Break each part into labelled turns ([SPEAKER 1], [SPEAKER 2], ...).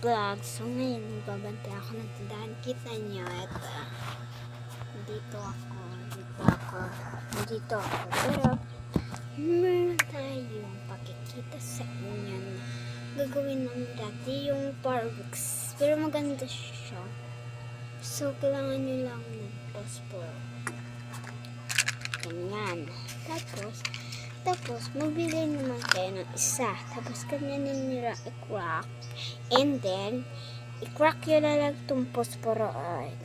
[SPEAKER 1] vlog. So ngayon, magbabantay ako ng tindahan. Kita niyo, ito. Dito ako. Pero, meron tayong pakikita sa inyo na gagawin namin dati yung Parvix. Pero maganda siya. So, kailangan nyo lang ng passport. Ganyan. Tapos, magbili naman kayo ng isa. Tapos, ganyan nyo lang i-crack. And then, i-crack yun na lang itong posporo.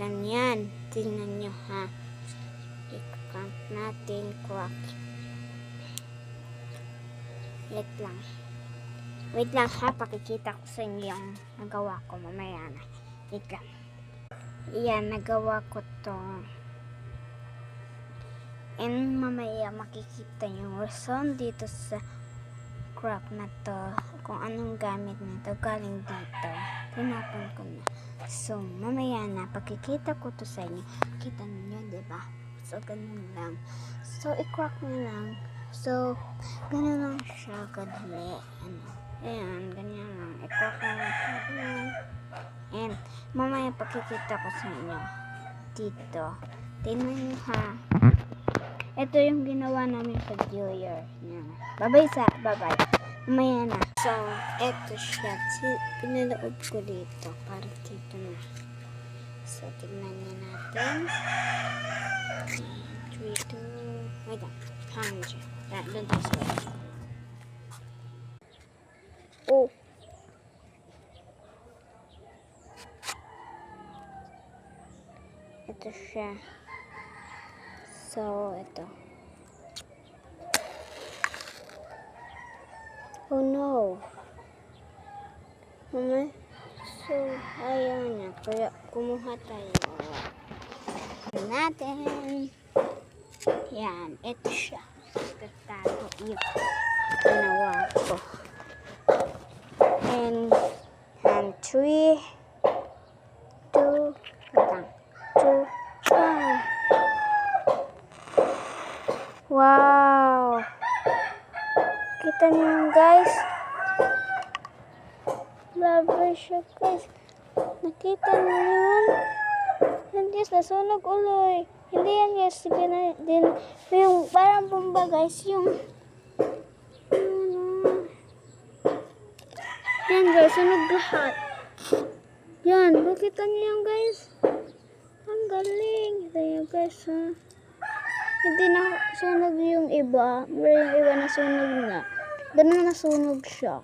[SPEAKER 1] Ganyan. Tingnan nyo, ha. I-crack natin. Crack. Wait lang, ha. Pakikita ko sa inyo yung nagawa ko. Mamaya na. Wait lang. Yan, nagawa ko to. And mamaya makikita yung reason dito sa crack na to. Kung anong gamit nito galing dito. Tinapon ko na. So, mamaya na. Pakikita ko to sa inyo. Kita niyo, diba? So, ganun lang. So, i-crack nyo lang. So, ganun lang siya kadali. Ayan, ganyan lang. I-crack na lang siya. And, mamaya pakikita ko sa inyo. Dito. Tingnan nyo, ha. Ito yung ginawa namin sa New Year. Bye-bye. Mamaya na. So, eto siya. Pinaloob ko dito. Para dito na. So, tignan nyo natin. 3, 2, wait lang. Hang dyan. Doon tayo sa wala. Oh. Ito siya. So, ito. Oh no. So, ayaw na. Kaya kumuha tayo. Natin. Yan. Ito siya. Tago yung ginawa ko. And 3, 2, 1. Wow! Kita niyo yun, guys? Grabe siya, guys. Nakita niyo yun? Hindi, nasunog uloy. Hindi yan, guys. Yung parang bomba, guys. Yan, guys. Sunog lahat. Yan. Nakita niyo yan, guys? Ang galing. Ayan, guys, ha? Hindi na sunog yung iba. Pero yung iba nasunog na. Ganun nasunog siya.